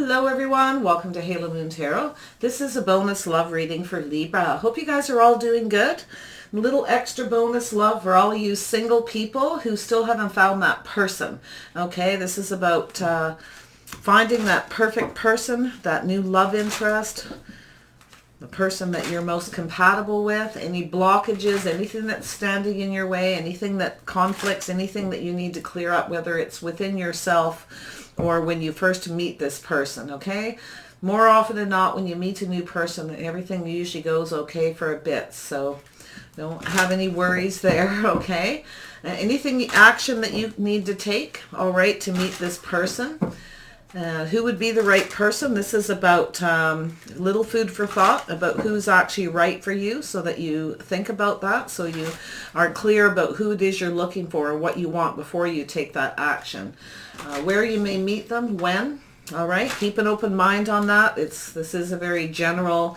Hello everyone, welcome to Halo Moon Tarot. This is a bonus love reading for Libra. Hope you guys are all doing good. A little extra bonus love for all of you single people who still haven't found that person. Okay, this is about finding that perfect person, that new love interest, the person that you're most compatible with, any blockages, anything that's standing in your way, anything that conflicts, anything that you need to clear up, whether it's within yourself or when you first meet this person, okay? More often than not, when you meet a new person, everything usually goes okay for a bit, so don't have any worries there, okay? Anything, action that you need to take, all right, to meet this person. Who would be the right person? This is about little food for thought about who's actually right for you, so that you think about that, so you are clear about who it is you're looking for and what you want before you take that action. Where you may meet them, when. All right, keep an open mind on that. This is a very general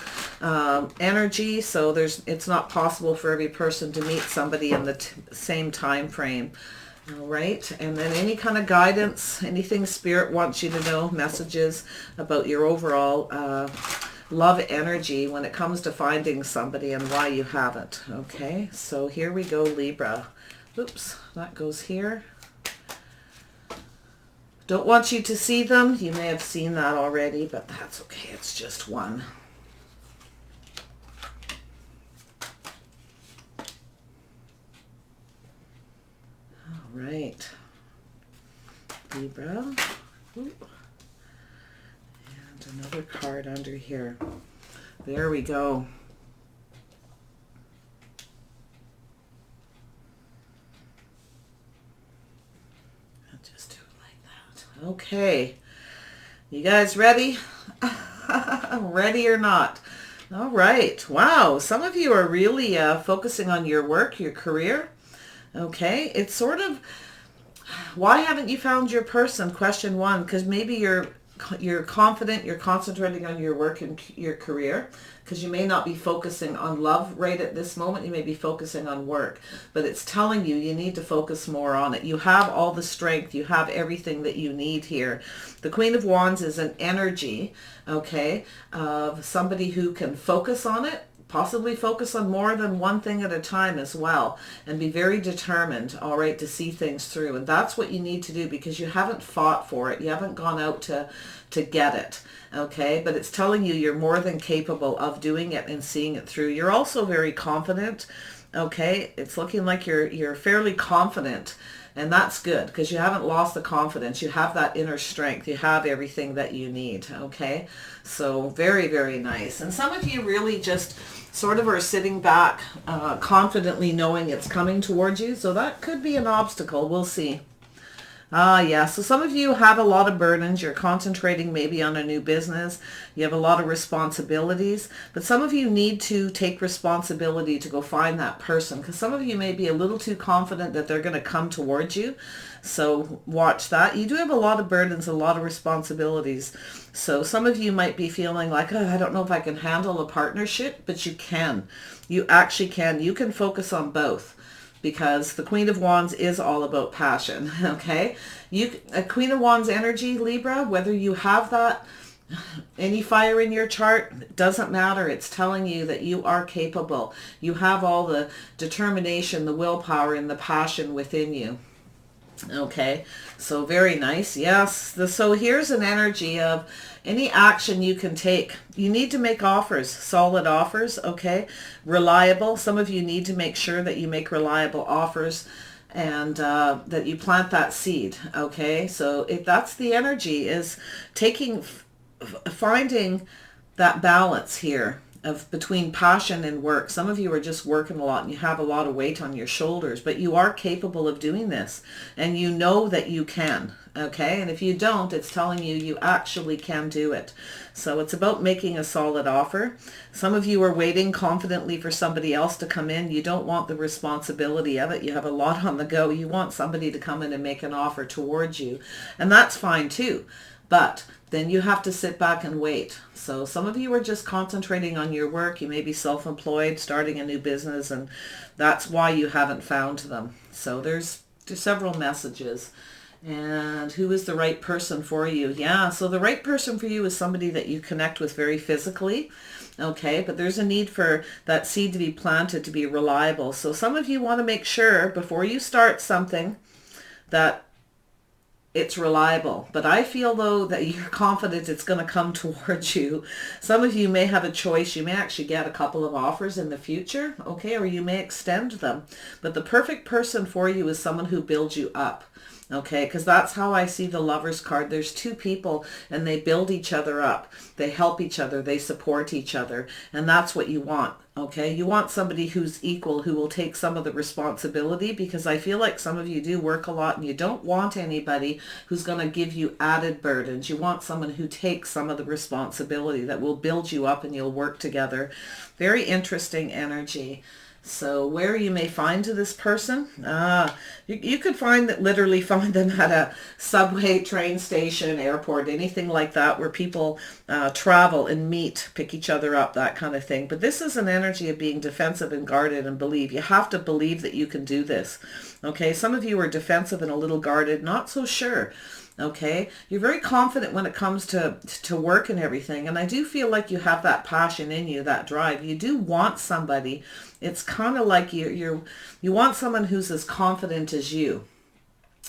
energy, so it's not possible for every person to meet somebody in the same time frame. All right, and then any kind of guidance, anything Spirit wants you to know, messages about your overall love energy when it comes to finding somebody and why you haven't. Okay, so here we go, Libra. Oops, that goes here. Don't want you to see them. You may have seen that already, but that's okay. It's just one. Right, Libra. Ooh. And another card under here. There we go. I'll just do it like that. Okay, you guys ready? Ready or not? All right. Wow, some of you are really focusing on your work, your career. Okay, it's sort of, why haven't you found your person? Question one, because maybe you're confident, you're concentrating on your work and your career, because you may not be focusing on love right at this moment. You may be focusing on work, but it's telling you need to focus more on it. You have all the strength, you have everything that you need here. The Queen of Wands is an energy, okay, of somebody who can focus on it, possibly focus on more than one thing at a time as well, and be very determined, all right, to see things through. And that's what you need to do, because you haven't fought for it. You haven't gone out to get it, okay? But it's telling you you're more than capable of doing it and seeing it through. You're also very confident, okay? It's looking like you're fairly confident, and that's good, because you haven't lost the confidence. You have that inner strength. You have everything that you need, okay? So very, very nice. And some of you really just sort of are sitting back confidently knowing it's coming towards you. So that could be an obstacle. We'll see. Yeah, so some of you have a lot of burdens. You're concentrating maybe on a new business. You have a lot of responsibilities, but some of you need to take responsibility to go find that person, because some of you may be a little too confident that they're going to come towards you. So watch that. You do have a lot of burdens, a lot of responsibilities. So some of you might be feeling like, oh, I don't know if I can handle a partnership, but you can. You actually can. You can focus on both, because the Queen of Wands is all about passion, okay? A Queen of Wands energy, Libra, whether you have that, any fire in your chart, doesn't matter. It's telling you that you are capable. You have all the determination, the willpower, and the passion within you. Okay, so very nice. Yes, so here's an energy of any action you can take. You need to make offers, solid offers, okay? Reliable. Some of you need to make sure that you make reliable offers, and that you plant that seed, okay? So if that's the energy, is finding that balance here of between passion and work. Some of you are just working a lot and you have a lot of weight on your shoulders, but you are capable of doing this, and you know that you can, okay? And if you don't, it's telling you you actually can do it. So it's about making a solid offer. Some of you are waiting confidently for somebody else to come in. You don't want the responsibility of it. You have a lot on the go. You want somebody to come in and make an offer towards you, and that's fine too. But then you have to sit back and wait. So some of you are just concentrating on your work. You may be self-employed, starting a new business, and that's why you haven't found them. So there's several messages. And who is the right person for you? Yeah, so the right person for you is somebody that you connect with very physically. Okay, but there's a need for that seed to be planted to be reliable. So some of you want to make sure before you start something that it's reliable. But I feel though that you're confident it's going to come towards you. Some of you may have a choice. You may actually get a couple of offers in the future, okay, or you may extend them. But the perfect person for you is someone who builds you up. Okay, because that's how I see the Lovers card. There's two people and they build each other up. They help each other. They support each other. And that's what you want. Okay, you want somebody who's equal, who will take some of the responsibility, because I feel like some of you do work a lot and you don't want anybody who's going to give you added burdens. You want someone who takes some of the responsibility, that will build you up and you'll work together. Very interesting energy. So where you may find this person, you could literally find them at a subway, train station, airport, anything like that, where people travel and meet, pick each other up, that kind of thing. But this is an energy of being defensive and guarded and believe. You have to believe that you can do this. Okay, some of you are defensive and a little guarded, not so sure. Okay, you're very confident when it comes to work and everything, and I do feel like you have that passion in you, that drive. You do want somebody. It's kind of like you want someone who's as confident as you,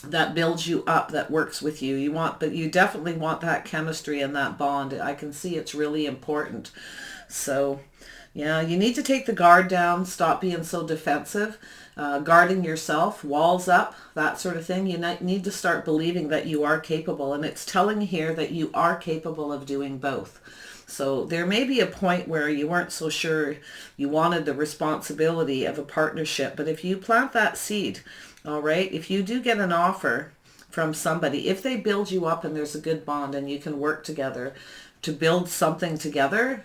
that builds you up, that works with you. But you definitely want that chemistry and that bond. I can see it's really important. So yeah, you need to take the guard down, stop being so defensive, guarding yourself, walls up, that sort of thing. You need to start believing that you are capable, and it's telling here that you are capable of doing both. So there may be a point where you weren't so sure you wanted the responsibility of a partnership, but if you plant that seed, all right, if you do get an offer from somebody, if they build you up and there's a good bond and you can work together to build something together,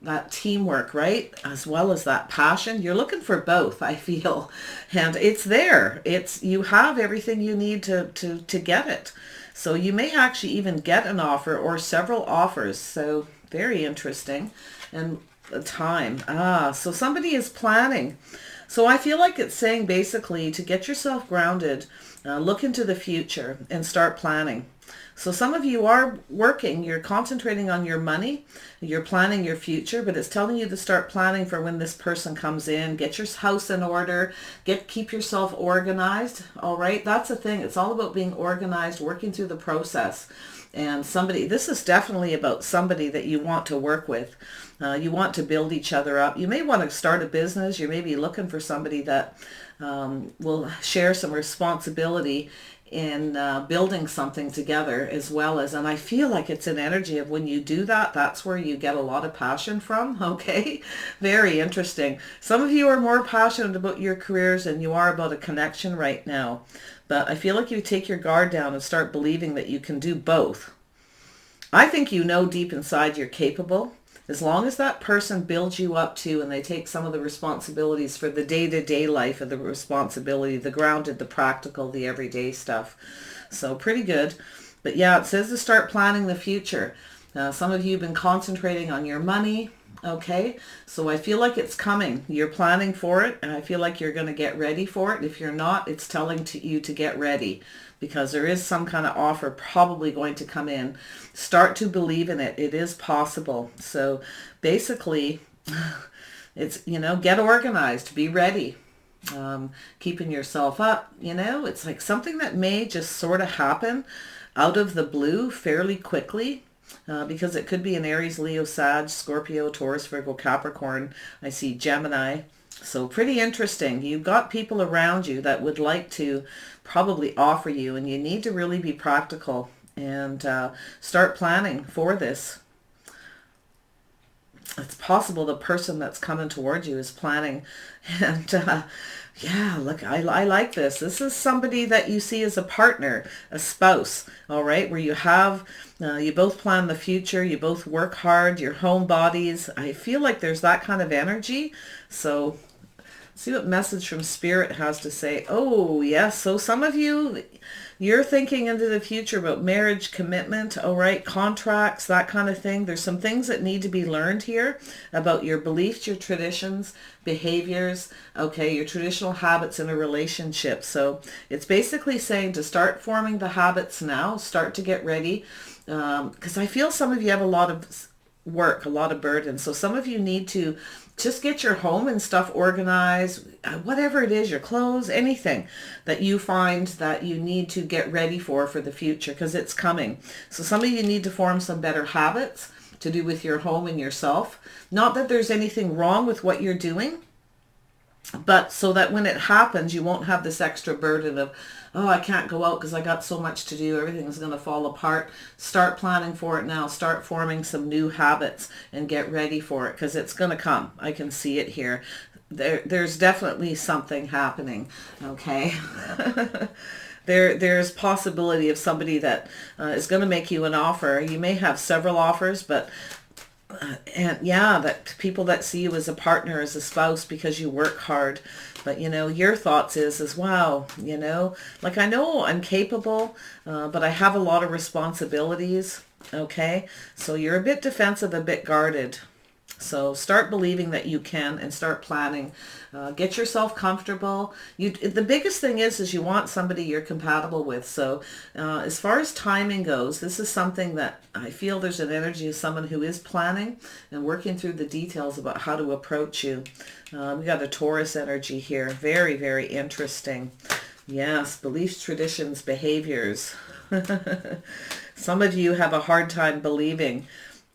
that teamwork, right, as well as that passion, you're looking for both, I feel, and it's there. You have everything you need to get it. So you may actually even get an offer or several offers. So very interesting. And the time, so somebody is planning. So I feel like it's saying basically to get yourself grounded, look into the future and start planning. So some of you are working, you're concentrating on your money, you're planning your future, but it's telling you to start planning for when this person comes in. Get your house in order, keep yourself organized, all right? That's the thing. It's all about being organized, working through the process. And this is definitely about somebody that you want to work with. You want to build each other up. You may want to start a business. You may be looking for somebody that will share some responsibility in building something together as well as, and I feel like it's an energy of when you do that, that's where you get a lot of passion from, okay? Very interesting. Some of you are more passionate about your careers than you are about a connection right now, but I feel like you take your guard down and start believing that you can do both. I think you know deep inside you're capable. As long as that person builds you up too, and they take some of the responsibilities for the day-to-day life of the responsibility, the grounded, the practical, the everyday stuff. So pretty good. But yeah, it says to start planning the future. Some of you have been concentrating on your money. Okay, so I feel like it's coming. You're planning for it, and I feel like you're going to get ready for it. If you're not, it's telling you to get ready, because there is some kind of offer probably going to come in. Start to believe in it. It is possible. So basically, it's, get organized, be ready, keeping yourself up. It's like something that may just sort of happen out of the blue fairly quickly. Because it could be an Aries, Leo, Sag, Scorpio, Taurus, Virgo, Capricorn. I see Gemini. So pretty interesting. You've got people around you that would like to probably offer you, and you need to really be practical and start planning for this. It's possible the person that's coming towards you is planning. And yeah, look, I like this. This is somebody that you see as a partner, a spouse, all right, where you have, you both plan the future, you both work hard, your home bodies. I feel like there's that kind of energy. So see what message from Spirit has to say. Oh, yes. So some of you, You're thinking into the future about marriage, commitment, all right, contracts, that kind of thing. There's some things that need to be learned here about your beliefs, your traditions, behaviors, okay, your traditional habits in a relationship. So it's basically saying to start forming the habits now, start to get ready, because I feel some of you have a lot of work, a lot of burden. So some of you need to just get your home and stuff organized, whatever it is, your clothes, anything that you find that you need to get ready for the future, because it's coming. So some of you need to form some better habits to do with your home and yourself. Not that there's anything wrong with what you're doing, but so that when it happens, you won't have this extra burden of, oh, I can't go out because I got so much to do. Everything's going to fall apart. Start planning for it now. Start forming some new habits and get ready for it, because it's going to come. I can see it here. There's definitely something happening, okay? There's possibility of somebody that is going to make you an offer. You may have several offers, but and yeah, that people that see you as a partner, as a spouse, because you work hard. But you know, your thoughts is wow, you know, like I know I'm capable, but I have a lot of responsibilities. Okay, so you're a bit defensive, a bit guarded. So start believing that you can and start planning. Get yourself comfortable. The biggest thing is you want somebody you're compatible with. So as far as timing goes, this is something that I feel there's an energy of someone who is planning and working through the details about how to approach you. We got a Taurus energy here. Very, very interesting. Yes, beliefs, traditions, behaviors. Some of you have a hard time believing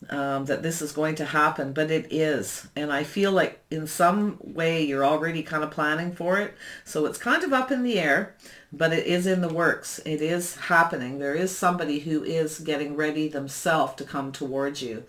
that this is going to happen, but it is. And I feel like in some way you're already kind of planning for it. So it's kind of up in the air, but it is in the works. It is happening. There is somebody who is getting ready themselves to come towards you.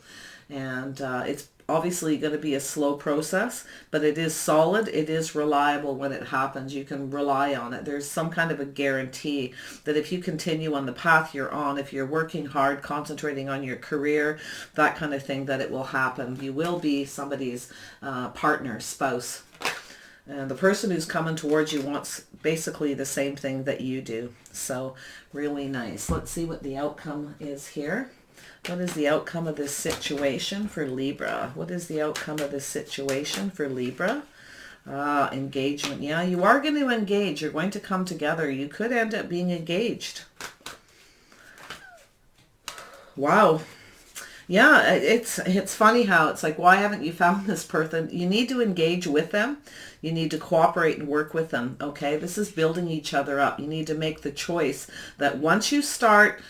And it's obviously going to be a slow process, but it is solid. It is reliable when it happens. You can rely on it. There's some kind of a guarantee that if you continue on the path you're on, if you're working hard, concentrating on your career, that kind of thing, that it will happen. You will be somebody's partner, spouse. And the person who's coming towards you wants basically the same thing that you do. So really nice. Let's see what the outcome is here. What is the outcome of this situation for Libra? What is the outcome of this situation for Libra? Engagement. Yeah, you are going to engage. You're going to come together. You could end up being engaged. Wow. Yeah, it's funny how it's like, why haven't you found this person? You need to engage with them. You need to cooperate and work with them. Okay, this is building each other up. You need to make the choice that once you start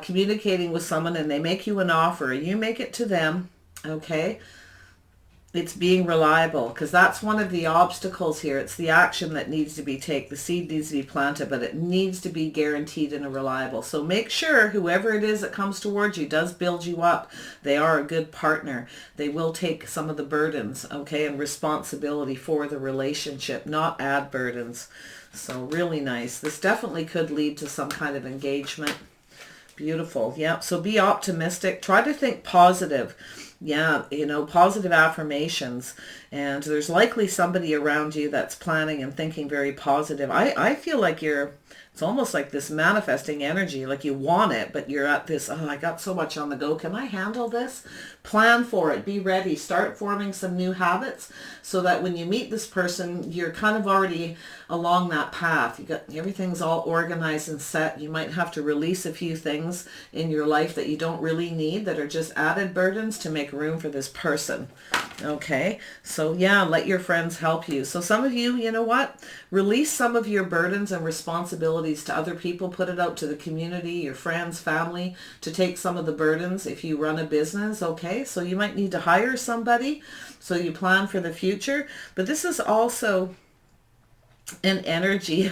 communicating with someone and they make you an offer, you make it to them, okay? It's being reliable, because that's one of the obstacles here. It's the action that needs to be taken. The seed needs to be planted, but it needs to be guaranteed and reliable. So make sure whoever it is that comes towards you does build you up. They are a good partner. They will take some of the burdens, okay, and responsibility for the relationship, not add burdens. So really nice. This definitely could lead to some kind of engagement. Beautiful. Yeah. So be optimistic. Try to think positive. Yeah. You know, positive affirmations. And there's likely somebody around you that's planning and thinking very positive. I feel like it's almost like this manifesting energy, like you want it, but you're at this, oh, I got so much on the go. Can I handle this? Plan for it. Be ready. Start forming some new habits so that when you meet this person, you're kind of already along that path. You got everything's all organized and set. You might have to release a few things in your life that you don't really need, that are just added burdens to make room for this person. Okay. So yeah, let your friends help you. So some of you, you know what? Release some of your burdens and responsibilities to other people. Put it out to the community, your friends, family, to take some of the burdens if you run a business. Okay. So you might need to hire somebody. So you plan for the future. But this is also an energy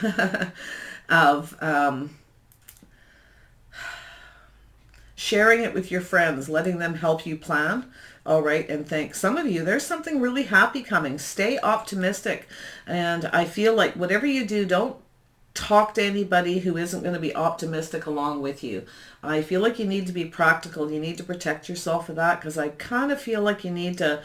of sharing it with your friends, letting them help you plan. All right. And thank some of you, there's something really happy coming. Stay optimistic. And I feel like whatever you do, don't talk to anybody who isn't going to be optimistic along with you. I feel like you need to be practical. You need to protect yourself for that, because I kind of feel like you need to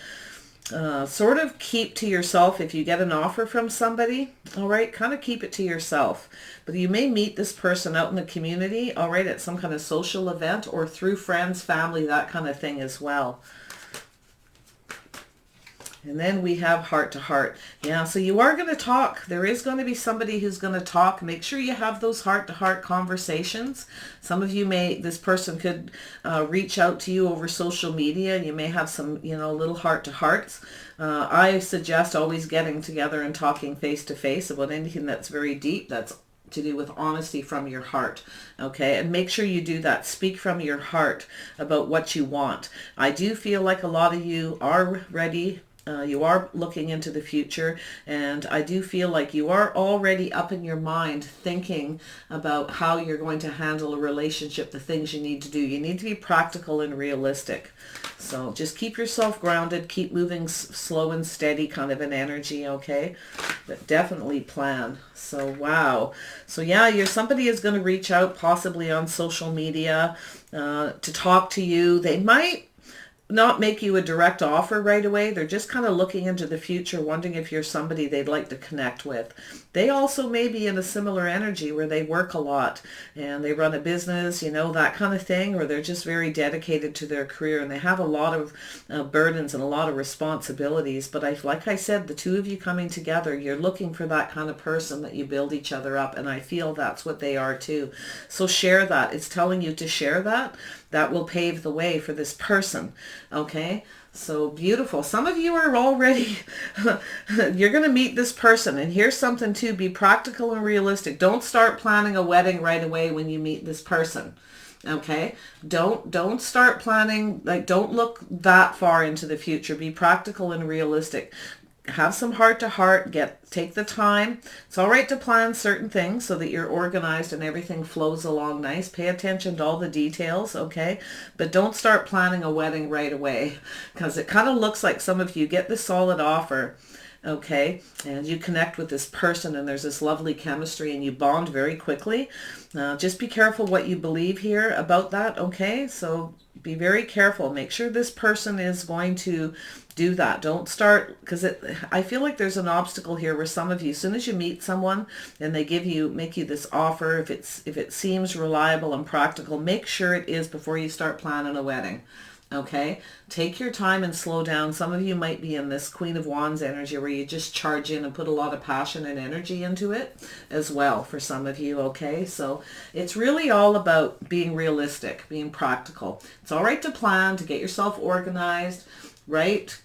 sort of keep to yourself if you get an offer from somebody, all right, kind of keep it to yourself. But you may meet this person out in the community, all right, at some kind of social event or through friends, family, that kind of thing as well. And then we have heart to heart. Yeah, so you are going to talk. There is going to be somebody who's going to talk. Make sure you have those heart to heart conversations. Some of you this person could reach out to you over social media. You may have some, little heart to hearts. I suggest always getting together and talking face to face about anything that's very deep. That's to do with honesty from your heart. Okay, and make sure you do that. Speak from your heart about what you want. I do feel like a lot of you are ready. You are looking into the future, and I do feel like you are already up in your mind thinking about how you're going to handle a relationship, the things you need to do. You need to be practical and realistic. So just keep yourself grounded, keep moving slow and steady kind of an energy, okay? But definitely plan. So wow. So yeah, somebody is going to reach out possibly on social media to talk to you. They might not make you a direct offer right away. They're just kind of looking into the future, wondering if you're somebody they'd like to connect with. They also may be in a similar energy where they work a lot and they run a business, that kind of thing, or they're just very dedicated to their career and they have a lot of burdens and a lot of responsibilities. But like I said, the two of you coming together, you're looking for that kind of person that you build each other up, and I feel that's what they are too. So share that. It's telling you to share that. That will pave the way for this person. Okay, so beautiful. Some of you are already, you're going to meet this person. And here's something too, be practical and realistic. Don't start planning a wedding right away when you meet this person. Okay, don't start planning, don't look that far into the future. Be practical and realistic. Have some heart to heart, take the time. It's all right to plan certain things so that you're organized and everything flows along nice. Pay attention to all the details, okay? But don't start planning a wedding right away, because it kind of looks like some of you get this solid offer, okay, and you connect with this person and there's this lovely chemistry and you bond very quickly. Just be careful what you believe here about that, okay? So be very careful. Make sure this person is going to do that. Don't start, because I feel like there's an obstacle here where some of you, as soon as you meet someone and they make you this offer, if it seems reliable and practical, make sure it is before you start planning a wedding. Okay, take your time and slow down. Some of you might be in this Queen of Wands energy where you just charge in and put a lot of passion and energy into it as well for some of you, okay? So it's really all about being realistic, being practical. It's all right to plan, to get yourself organized, right?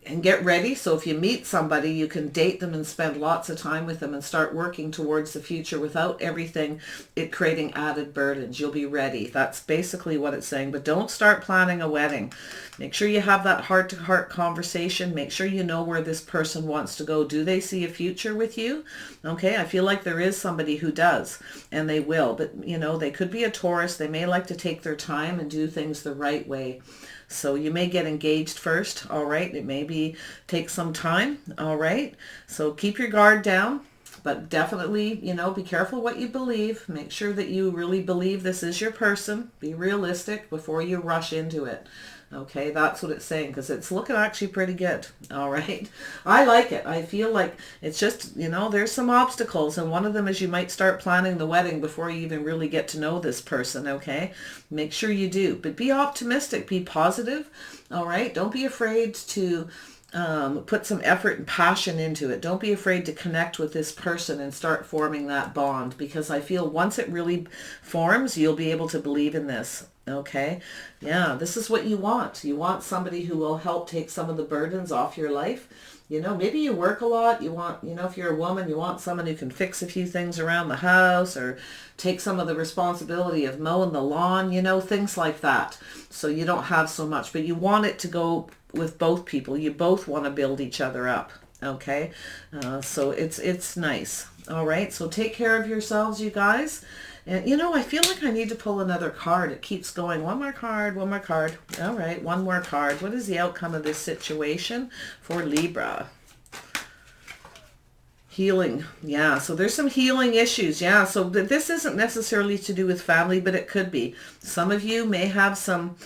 And get ready. So if you meet somebody, you can date them and spend lots of time with them and start working towards the future without it creating added burdens. You'll be ready. That's basically what it's saying. But don't start planning a wedding. Make sure you have that heart-to-heart conversation. Make sure you know where this person wants to go. Do they see a future with you? Okay, I feel like there is somebody who does, and they will. But, they could be a Taurus. They may like to take their time and do things the right way. So you may get engaged first, all right? It may take some time, all right? So keep your guard down, but definitely, be careful what you believe. Make sure that you really believe this is your person. Be realistic before you rush into it. Okay, that's what it's saying, because it's looking actually pretty good. All right, I like it. I feel like it's just, there's some obstacles, and one of them is you might start planning the wedding before you even really get to know this person. Okay, make sure you do, but be optimistic, be positive. All right, don't be afraid to put some effort and passion into it. Don't be afraid to connect with this person and start forming that bond, because I feel once it really forms, you'll be able to believe in this. Okay. Yeah, this is what you want. You want somebody who will help take some of the burdens off your life. Maybe you work a lot. You want, if you're a woman, you want someone who can fix a few things around the house or take some of the responsibility of mowing the lawn, things like that. So you don't have so much, but you want it to go with both people. You both want to build each other up. Okay. So it's nice. All right. So take care of yourselves, you guys. And, I feel like I need to pull another card. It keeps going. One more card, one more card. All right, one more card. What is the outcome of this situation for Libra? Healing. Yeah, so there's some healing issues. Yeah, so this isn't necessarily to do with family, but it could be. Some of you may have some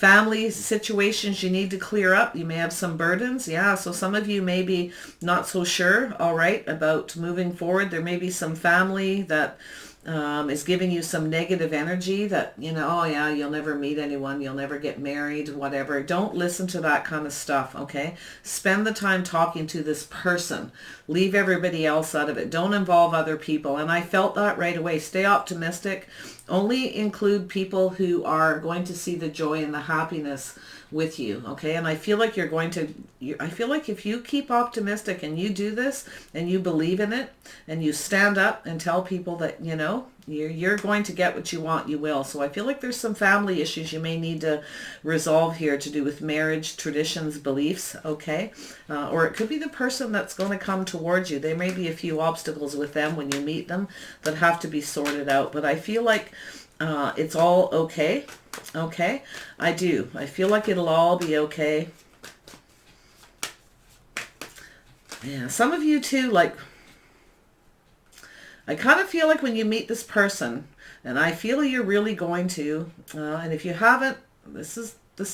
family situations you need to clear up. You may have some burdens. Yeah, so some of you may be not so sure, all right, about moving forward. There may be some family that is giving you some negative energy that, you know, oh yeah, you'll never meet anyone, you'll never get married, whatever. Don't listen to that kind of stuff, okay? Spend the time talking to this person. Leave everybody else out of it. Don't involve other people. And I felt that right away. Stay optimistic. Only include people who are going to see the joy and the happiness with you, okay? And I feel like you're going to, I feel like if you keep optimistic and you do this and you believe in it and you stand up and tell people that, you know, you're going to get what you want, you will. So I feel like there's some family issues you may need to resolve here to do with marriage, traditions, beliefs, okay? Or it could be the person that's going to come towards you. There may be a few obstacles with them when you meet them that have to be sorted out. But I feel like it's all okay. Okay, I do. I feel like it'll all be okay. Yeah, some of you too, like, I kind of feel like when you meet this person, and I feel you're really going to, and if you haven't, this is the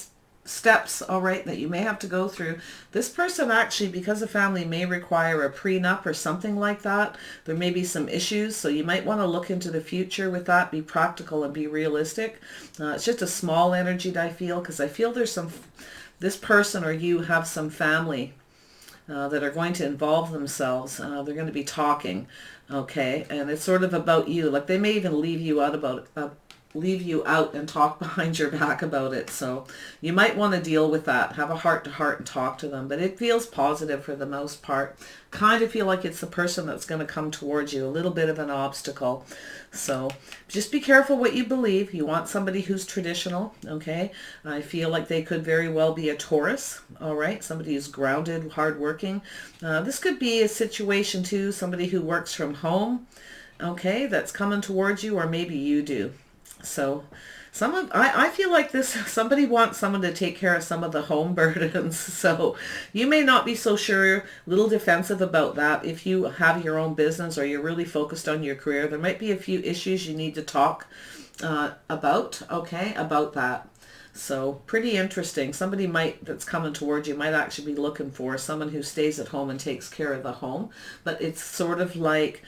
steps, all right, that you may have to go through. This person actually, because of family, may require a prenup or something like that. There may be some issues, so you might want to look into the future with that, be practical and be realistic. It's just a small energy that I feel, because I feel there's some, this person or you have some family that are going to involve themselves. They're going to be talking, okay, and it's sort of about you. Like they may even leave you out about leave you out and talk behind your back about it. So you might want to deal with that. Have a heart-to-heart and talk to them. But it feels positive for the most part. Kind of feel like it's the person that's going to come towards you. A little bit of an obstacle. So just be careful what you believe. You want somebody who's traditional, okay? I feel like they could very well be a Taurus, all right? Somebody who's grounded, hardworking. This could be a situation too, somebody who works from home, okay, that's coming towards you, or maybe you do. So I feel like this, somebody wants someone to take care of some of the home burdens. So you may not be so sure, a little defensive about that. If you have your own business or you're really focused on your career, there might be a few issues you need to talk about, okay, about that. So pretty interesting. Somebody that's coming towards you might actually be looking for someone who stays at home and takes care of the home. But it's sort of like,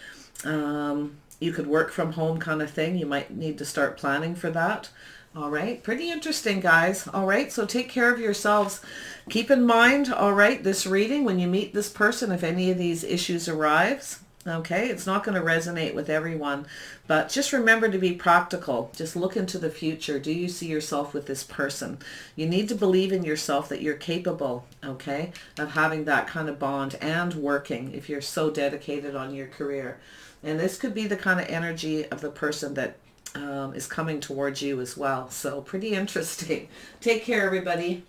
you could work from home kind of thing. You might need to start planning for that. All right. Pretty interesting, guys. All right. So take care of yourselves. Keep in mind, all right, this reading, when you meet this person, if any of these issues arrives, okay, it's not going to resonate with everyone, but just remember to be practical. Just look into the future. Do you see yourself with this person? You need to believe in yourself that you're capable, okay, of having that kind of bond and working if you're so dedicated on your career. And this could be the kind of energy of the person that is coming towards you as well. So pretty interesting. Take care, everybody.